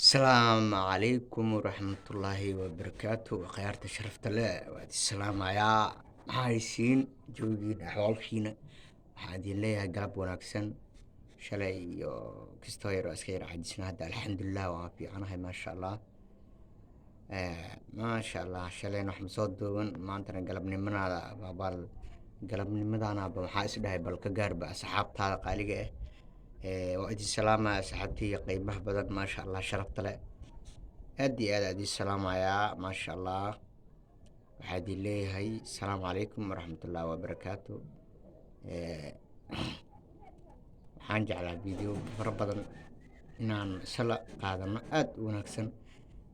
السلام عليكم ورحمة الله وبركاته خيارة شرفت له السلام يا هايسين جوجين أحوالشينا waxaan leeyahay galab wanaagsan shalay iyo kastoo yar oo iska yar caajisna hadda alxamdulilah waan fiicanahay maasha allah shalayna wax ma soo duuban maantana galabnimadaanaaba waxaa is dhahay bal ka gaarba asxaabtaada qaaliga waa idin salaamaya asxaabtiiga qiimaha badan maasha allah sharafta leh aad iyo aad idin salaamayaa maasha allah waxaa idin leeyahay asalaamu calaykum waraxmatullahi wabarakaatu waxaan jeclaa video fara badan inaan isla qaadano aad u wanaagsan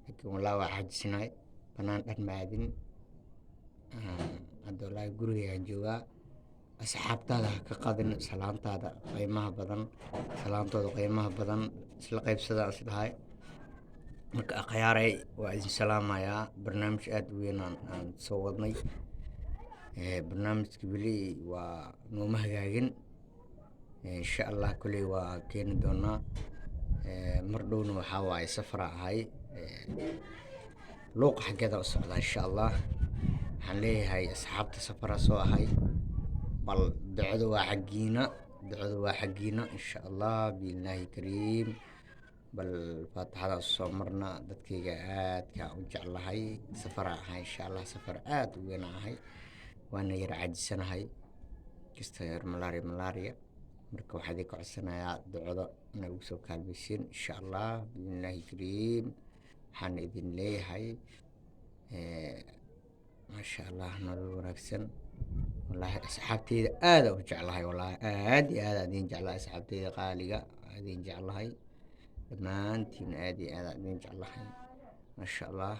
laakiin walaa waa xajisnaay banaan dhan maadin hadda walaahi gurigaan joogaa asxaabtaada ha ka qadin salaantooda qiimaha badan isla qaybsadaan is dhahay marka akhyaaray waa idin salaamayaa barnaamij aad u weyn aan soo wadnay barnaamijka weli waa nooma hagaagin insha allah kuley waa keeni doonaa mar dhowna waxaa waaye safara ahay luuqa xaggeeda u socdaa insha allah waxaan leeyahay asxaabta safara soo ahay bal ducadu waa xaggiina insha allah biilaahi kariim bal faatixada soo marna dadkayga aadka u jeclahay safara ahay insha allah safar aad u weyn ahay waana yar caajisanahay kasta yar malaria marka waxaa idin ka codsanayaa ducada inay ugu soo kaalmaysiin insha allah biilaahi kariim waxaana idin leeyahay maasha allah nolol wanaagsan wallaahi asxaabteyda aada u jeclahay wallaahi aad iyo aad idin jeclahay asxaabteyda qaaliga idin jeclahay dhammaantiin aad iyo aad idin jeclahay maasha allah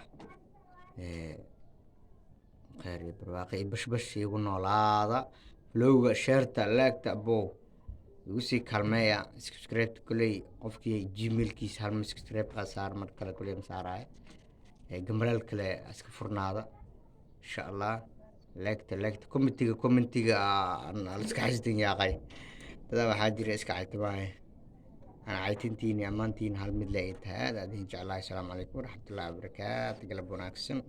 khayr iyo barwaaqo iyo bashbash igu noolaada flowga sheerta laagta abow igu sii kaalmeeya subscribe kuley qofkii gmailkiisa hal subscribe qa saar mar kale kuley ma saaraayo gambaleel kale iska furnaada insha allah laagta commentiga iska xasdin yaaqay dadaa waxaa jira iska caytimaaye ana caytintiini ammaantiin hal mid le ay tahay aad idin jeclahay asalaamu calaykum waraxmatullahi wabarakaatu galab wanaagsan